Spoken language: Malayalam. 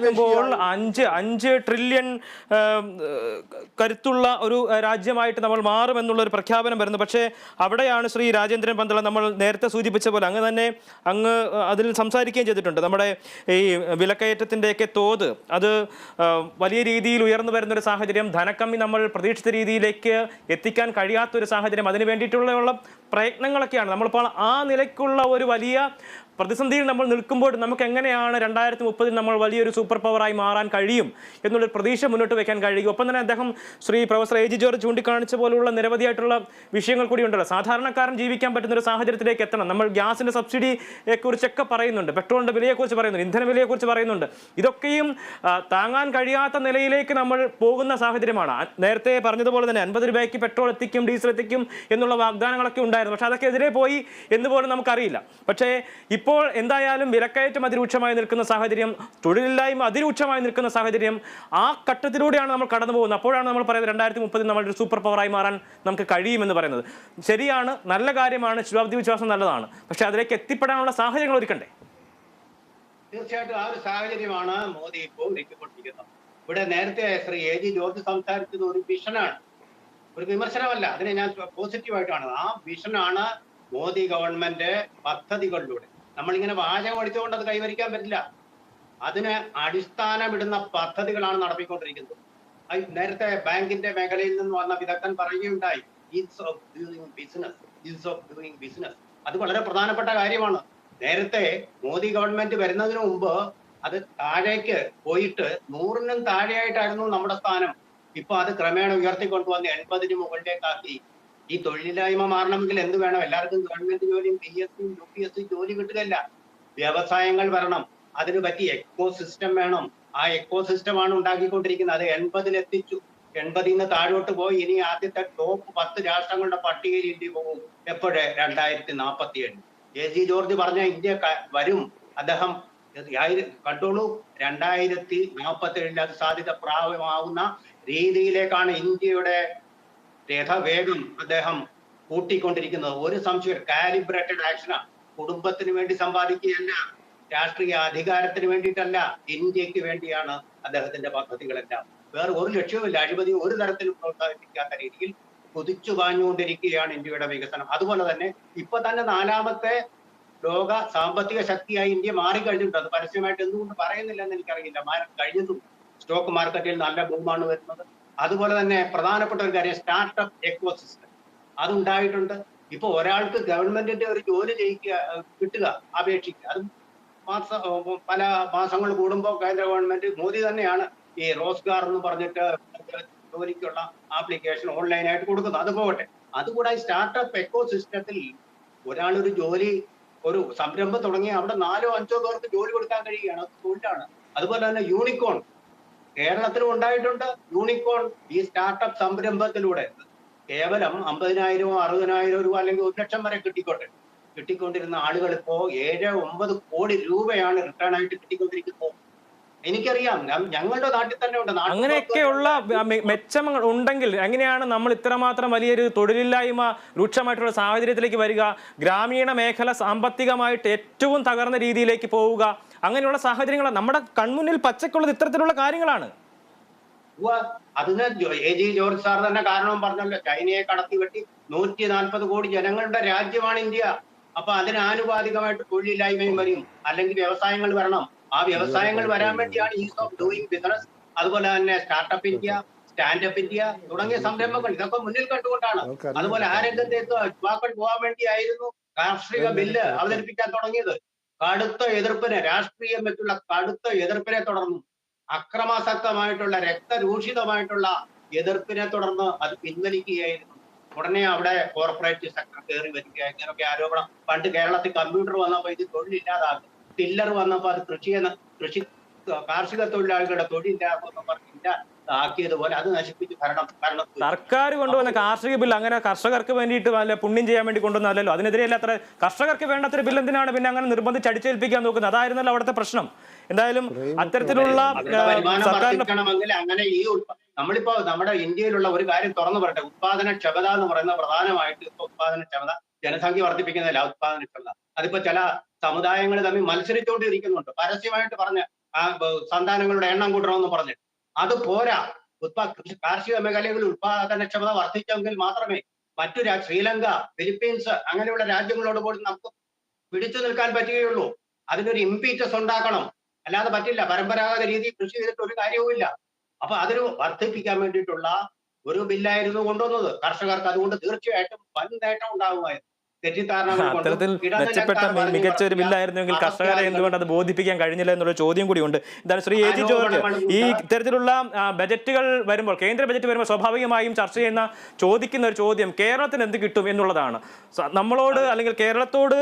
ുമ്പോൾ 5 ട്രില്യൺ കരുത്തുള്ള ഒരു രാജ്യമായിട്ട് നമ്മൾ മാറുമെന്നുള്ള ഒരു പ്രഖ്യാപനം വരുന്നു. പക്ഷേ അവിടെയാണ് ശ്രീ രാജേന്ദ്രൻ പന്തള നമ്മൾ നേരത്തെ സൂചിപ്പിച്ച പോലെ അങ്ങ് അതിൽ സംസാരിക്കുകയും ചെയ്തിട്ടുണ്ട്. നമ്മുടെ ഈ വിലക്കയറ്റത്തിൻ്റെയൊക്കെ തോത് അത് വലിയ രീതിയിൽ ഉയർന്നു വരുന്നൊരു സാഹചര്യം, ധനക്കമ്മി നമ്മൾ പ്രതീക്ഷിച്ച രീതിയിലേക്ക് എത്തിക്കാൻ കഴിയാത്തൊരു സാഹചര്യം, അതിന് വേണ്ടിയിട്ടുള്ള പ്രയത്നങ്ങളൊക്കെയാണ്. നമ്മളിപ്പോൾ ആ നിലയ്ക്കുള്ള ഒരു വലിയ പ്രതിസന്ധിയിൽ നമ്മൾ നിൽക്കുമ്പോൾ നമുക്ക് എങ്ങനെയാണ് 2030 നമ്മൾ വലിയൊരു സൂപ്പർ പവറായി മാറാൻ കഴിയും എന്നുള്ളൊരു പ്രതീക്ഷ മുന്നോട്ട് വയ്ക്കാൻ കഴിയും. ഒപ്പം തന്നെ അദ്ദേഹം പ്രൊഫസർ എ ജി ജോർജ് ചൂണ്ടിക്കാണിച്ച പോലുള്ള നിരവധിയായിട്ടുള്ള വിഷയങ്ങൾ കൂടി ഉണ്ടല്ലോ. സാധാരണക്കാരൻ ജീവിക്കാൻ പറ്റുന്ന ഒരു സാഹചര്യത്തിലേക്ക് എത്തണം. നമ്മൾ ഗ്യാസിന്റെ സബ്സിഡിയെ കുറിച്ചൊക്കെ പറയുന്നുണ്ട്, പെട്രോളിന്റെ വിലയെക്കുറിച്ച് പറയുന്നുണ്ട്, ഇന്ധന വിലയെക്കുറിച്ച് പറയുന്നുണ്ട്. ഇതൊക്കെയും താങ്ങാൻ കഴിയാത്ത നിലയിലേക്ക് നമ്മൾ പോകുന്ന സാഹചര്യമാണ്. നേരത്തെ പറഞ്ഞതുപോലെ തന്നെ 50 രൂപയ്ക്ക് പെട്രോൾ എത്തിക്കും, ഡീസൽ എത്തിക്കും എന്നുള്ള വാഗ്ദാനങ്ങളൊക്കെ ഉണ്ടായിരുന്നു. പക്ഷെ അതൊക്കെ എതിരെ പോയി എന്ന് പോലും നമുക്കറിയില്ല. പക്ഷേ ഇപ്പോൾ എന്തായാലും വിലക്കയറ്റം അതിരൂക്ഷമായി നിൽക്കുന്ന സാഹചര്യം, തൊഴിലില്ലായ്മ അതിരൂക്ഷമായി നിൽക്കുന്ന സാഹചര്യം, ആ ഘട്ടത്തിലൂടെയാണ് നമ്മൾ കടന്നു പോകുന്നത്. അപ്പോഴാണ് നമ്മൾ പറയുന്നത് 2030 നമ്മളൊരു സൂപ്പർ പവറായി മാറാൻ നമുക്ക് കഴിയുമെന്ന് പറയുന്നത്. ശരിയാണ്, നല്ല കാര്യമാണ്, ശുഭാപ്തി വിശ്വാസം നല്ലതാണ്. പക്ഷെ അതിലേക്ക് എത്തിപ്പെടാനുള്ള സാഹചര്യങ്ങൾ ഒരുക്കണ്ടേ? തീർച്ചയായിട്ടും ആ ഒരു സാഹചര്യമാണ് മോദി ഇപ്പോൾ ഒരുക്കിക്കൊണ്ടിരിക്കുന്നത്. ഇവിടെ നേരത്തെ ശ്രീ എ ജി ജോർജ് സംസാരിച്ചത് ഒരു വിഷനാണ്, ഒരു വിമർശനമല്ല. അതിനെ ഞാൻ പോസിറ്റീവായിട്ടാണ്. ആ വിഷനാണ് മോദി ഗവൺമെന്റ് പദ്ധതികളിലൂടെ. നമ്മളിങ്ങനെ വാചകം അടിച്ചുകൊണ്ട് അത് കൈവരിക്കാൻ പറ്റില്ല. അതിന് അടിസ്ഥാനമിടുന്ന പദ്ധതികളാണ് നടത്തിക്കൊണ്ടിരിക്കുന്നത്. നേരത്തെ ബാങ്കിന്റെ മേഖലയിൽ നിന്ന് വന്ന വിദഗ്ധൻ പറയുകയുണ്ടായി, ഈസ് ഓഫ് ഡൂയിങ് ബിസിനസ്. അത് വളരെ പ്രധാനപ്പെട്ട കാര്യമാണ്. നേരത്തെ മോദി ഗവൺമെന്റ് വരുന്നതിന് മുമ്പ് അത് താഴേക്ക് പോയിട്ട് 100-നും താഴെയായിട്ടായിരുന്നു നമ്മുടെ സ്ഥാനം. ഇപ്പൊ അത് ക്രമേണ ഉയർത്തിക്കൊണ്ടുവന്ന് 80-ന് മുകളിലേക്കാക്കി. ഈ തൊഴിലില്ലായ്മ മാറണമെങ്കിൽ എന്ത് വേണം? എല്ലാവർക്കും ഗവൺമെന്റ് ജോലിയും PSC UPSC ജോലി കിട്ടുകയല്ല, വ്യവസായങ്ങൾ വരണം. അതിന് പറ്റിയ എക്കോ സിസ്റ്റം വേണം. ആ എക്കോ സിസ്റ്റമാണ് ഉണ്ടാക്കിക്കൊണ്ടിരിക്കുന്നത്. അത് 80-ൽ എത്തിച്ചു. 80-ന് താഴോട്ട് പോയി. ഇനി ആദ്യത്തെ ടോപ്പ് 10 രാഷ്ട്രങ്ങളുടെ പട്ടികയിൽ ഇന്ത്യ പോകും. എപ്പോഴേ? 2047. എ ജി ജോർജ് പറഞ്ഞ ഇന്ത്യ വരും. അദ്ദേഹം കണ്ടോളൂ, 2047 അത് സാധ്യത പ്രായമാവുന്ന രീതിയിലേക്കാണ് ഇന്ത്യയുടെ രഥവേഗം അദ്ദേഹം കൂട്ടിക്കൊണ്ടിരിക്കുന്നത്. ഒരു സംശയം, കാലിബ്രേറ്റഡ് ആക്ഷനാണ്. കുടുംബത്തിന് വേണ്ടി സമ്പാദിക്കുകയല്ല, രാഷ്ട്രീയ അധികാരത്തിന് വേണ്ടിയിട്ടല്ല, ഇന്ത്യക്ക് വേണ്ടിയാണ് അദ്ദേഹത്തിന്റെ പദ്ധതികളെല്ലാം. വേറെ ഒരു ലക്ഷ്യവുമില്ല. അഴിമതി ഒരു തരത്തിലും പ്രോത്സാഹിപ്പിക്കാത്ത രീതിയിൽ കുതിച്ചു പാഞ്ഞുകൊണ്ടിരിക്കുകയാണ് ഇന്ത്യയുടെ വികസനം. അതുപോലെ തന്നെ ഇപ്പൊ തന്നെ 4ാമത്തെ ലോക സാമ്പത്തിക ശക്തിയായി ഇന്ത്യ മാറിക്കഴിഞ്ഞിട്ടുണ്ട്. അത് പരസ്യമായിട്ട് എന്തുകൊണ്ട് പറയുന്നില്ല എന്ന് എനിക്കറിയില്ല. കഴിഞ്ഞതും സ്റ്റോക്ക് മാർക്കറ്റിൽ നല്ല ബൂമാണ് വരുന്നത്. അതുപോലെ തന്നെ പ്രധാനപ്പെട്ട ഒരു കാര്യം, സ്റ്റാർട്ടപ്പ് എക്കോ സിസ്റ്റം അതുണ്ടായിട്ടുണ്ട്. ഇപ്പൊ ഒരാൾക്ക് ഗവൺമെന്റിന്റെ ഒരു ജോലി കിട്ടുക, അപേക്ഷിക്കുക, അത് പല മാസങ്ങൾ കൂടുമ്പോൾ കേന്ദ്ര ഗവൺമെന്റ്, മോദി തന്നെയാണ് ഈ റോസ്ഗാർ എന്ന് പറഞ്ഞിട്ട് ജോലിക്കുള്ള ആപ്ലിക്കേഷൻ ഓൺലൈനായിട്ട് കൊടുക്കുന്നത്. അത് പോകട്ടെ, അതുകൂടാതെ സ്റ്റാർട്ടപ്പ് എക്കോ സിസ്റ്റത്തിൽ ഒരാളൊരു ജോലി, ഒരു സംരംഭം തുടങ്ങി അവിടെ 4ഓ 5ഓ പേർക്ക് ജോലി കൊടുക്കാൻ കഴിയുകയാണ്. അത് തൊഴിലാണ്. അതുപോലെ തന്നെ യൂണിക്കോൺ കേരളത്തിലും ഉണ്ടായിട്ടുണ്ട്. യൂണിക്കോൺ ഈ സ്റ്റാർട്ടപ്പ് സംരംഭത്തിലൂടെ കേവലം 50,000 60,000 രൂപ അല്ലെങ്കിൽ 1 ലക്ഷം വരെ കിട്ടിക്കൊണ്ടിരുന്ന ആളുകൾ ഇപ്പോ 7-9 കോടി രൂപയാണ് റിട്ടേൺ ആയിട്ട് കിട്ടിക്കൊണ്ടിരിക്കുന്നത്. എനിക്കറിയാം, ഞങ്ങളുടെ നാട്ടിൽ തന്നെ ഉണ്ട്. അങ്ങനെയൊക്കെയുള്ള മെച്ചങ്ങൾ ഉണ്ടെങ്കിൽ എങ്ങനെയാണ് നമ്മൾ ഇത്രമാത്രം വലിയൊരു തൊഴിലില്ലായ്മ രൂക്ഷമായിട്ടുള്ള സാഹചര്യത്തിലേക്ക് വരിക? ഗ്രാമീണ മേഖല സാമ്പത്തികമായിട്ട് ഏറ്റവും തകർന്ന രീതിയിലേക്ക് പോവുക. അങ്ങനെയുള്ള സാഹചര്യങ്ങൾ നമ്മുടെ കൺമുന്നിൽ പച്ചക്കുള്ളത് ഇത്തരത്തിലുള്ള കാര്യങ്ങളാണ്. അതിന് എ ജി ജോർജ് സാർ തന്നെ കാരണം പറഞ്ഞല്ലോ, ചൈനയെ കടത്തിവെട്ടി 140 കോടി ജനങ്ങളുടെ രാജ്യമാണ് ഇന്ത്യ. അപ്പൊ അതിന് ആനുപാതികമായിട്ട് തൊഴിലില്ലായ്മയും വരും, അല്ലെങ്കിൽ വ്യവസായങ്ങൾ വരണം. ആ വ്യവസായങ്ങൾ വരാൻ വേണ്ടിയാണ് ഈസ് ഓഫ് ഡൂയിങ് ബിസിനസ്, അതുപോലെ തന്നെ സ്റ്റാർട്ടപ്പ് ഇന്ത്യ, സ്റ്റാൻഡപ്പ് ഇന്ത്യ തുടങ്ങിയ സംരംഭങ്ങൾ. ഇതൊക്കെ മുന്നിൽ കണ്ടുകൊണ്ടാണ്. അതുപോലെ ആ രംഗത്തേക്ക് യുവാക്കൾ പോകാൻ വേണ്ടിയായിരുന്നു കാർഷിക ബില്ല് അവതരിപ്പിക്കാൻ തുടങ്ങിയത്. കടുത്ത എതിർപ്പിനെ, രാഷ്ട്രീയം വെച്ചുള്ള കടുത്ത എതിർപ്പിനെ തുടർന്നു, അക്രമാസക്തമായിട്ടുള്ള രക്തരൂഷിതമായിട്ടുള്ള എതിർപ്പിനെ തുടർന്ന് അത് പിൻവലിക്കുകയായിരുന്നു. ഉടനെ അവിടെ കോർപ്പറേറ്റ് സെക്ടർ കയറി വരിക, ഇങ്ങനെയൊക്കെ ആരോപണം. പണ്ട് കേരളത്തിൽ കമ്പ്യൂട്ടർ വന്നപ്പോൾ ഇത് തൊഴിലില്ലാതാകും, ടില്ലർ വന്നപ്പോൾ അത് കൃഷി കാർഷിക തൊഴിലാളികളുടെ തൊഴിലില്ലാതെന്ന് പറഞ്ഞില്ല ആക്കിയതുപോലെ അത് നശിപ്പിച്ച് സർക്കാർ കൊണ്ടുവന്ന കാർഷിക ബില്ല് അങ്ങനെ കർഷകർക്ക് വേണ്ടിയിട്ട് അല്ല, പുണ്യം ചെയ്യാൻ വേണ്ടി കൊണ്ടുവന്നല്ലോ. അതിനെതിരെയല്ല അത്ര കർഷകർക്ക് വേണ്ടത്ര ബില്ല് എന്തിനാണ് പിന്നെ അങ്ങനെ നിർബന്ധിച്ച് അടിച്ചേൽപ്പിക്കാൻ നോക്കുന്നത്? അതായിരുന്നല്ലോ അവിടുത്തെ പ്രശ്നം. എന്തായാലും അത്തരത്തിലുള്ള അങ്ങനെ ഈ നമ്മളിപ്പോ നമ്മുടെ ഇന്ത്യയിലുള്ള ഒരു കാര്യം തുറന്നു പറയട്ടെ, ഉത്പാദനക്ഷമത എന്ന് പറയുന്ന പ്രധാനമായിട്ട് ഇപ്പൊ ഉത്പാദനക്ഷമത ജനസംഖ്യ വർദ്ധിപ്പിക്കുന്നതല്ല ഉത്പാദനക്ഷമത. അതിപ്പോ ചില സമുദായങ്ങൾ തമ്മിൽ മത്സരിച്ചുകൊണ്ടിരിക്കുന്നുണ്ട്. പരസ്യമായിട്ട് പറഞ്ഞ സന്താനങ്ങളുടെ എണ്ണം കൂട്ടണമെന്ന് പറഞ്ഞു. അത് പോരാ. കാർഷിക മേഖലയിൽ ഉത്പാദനക്ഷമത വർദ്ധിച്ചെങ്കിൽ മാത്രമേ മറ്റു ശ്രീലങ്ക, ഫിലിപ്പീൻസ് അങ്ങനെയുള്ള രാജ്യങ്ങളോട് പോലും നമുക്ക് പിടിച്ചു നിൽക്കാൻ പറ്റുകയുള്ളൂ. അതിനൊരു ഇംപീറ്റസ് ഉണ്ടാക്കണം, അല്ലാതെ പറ്റില്ല. പരമ്പരാഗത രീതിയിൽ കൃഷി ചെയ്തിട്ട് ഒരു കാര്യവുമില്ല. അപ്പൊ അതിന് വർദ്ധിപ്പിക്കാൻ വേണ്ടിയിട്ടുള്ള ഒരു ബില്ലായിരുന്നു കൊണ്ടുവന്നത്. കർഷകർക്ക് അതുകൊണ്ട് തീർച്ചയായിട്ടും വൻ നേട്ടം ഉണ്ടാകുമായിരുന്നു. അത്തരത്തിൽ മെച്ചപ്പെട്ട മികച്ച ഒരു ബില്ലായിരുന്നെങ്കിൽ കർഷകരെ എന്തുകൊണ്ട് അത് ബോധിപ്പിക്കാൻ കഴിഞ്ഞില്ല എന്നുള്ള ചോദ്യം കൂടിയുണ്ട്. എന്താണ് ശ്രീ എ ജി ജോർജ്, ഈ ഇത്തരത്തിലുള്ള ബജറ്റുകൾ വരുമ്പോൾ, കേന്ദ്ര ബജറ്റ് വരുമ്പോൾ സ്വാഭാവികമായും ചർച്ച ചെയ്യുന്ന ചോദിക്കുന്ന ഒരു ചോദ്യം കേരളത്തിന് എന്ത് കിട്ടും എന്നുള്ളതാണ്. നമ്മളോട് അല്ലെങ്കിൽ കേരളത്തോട്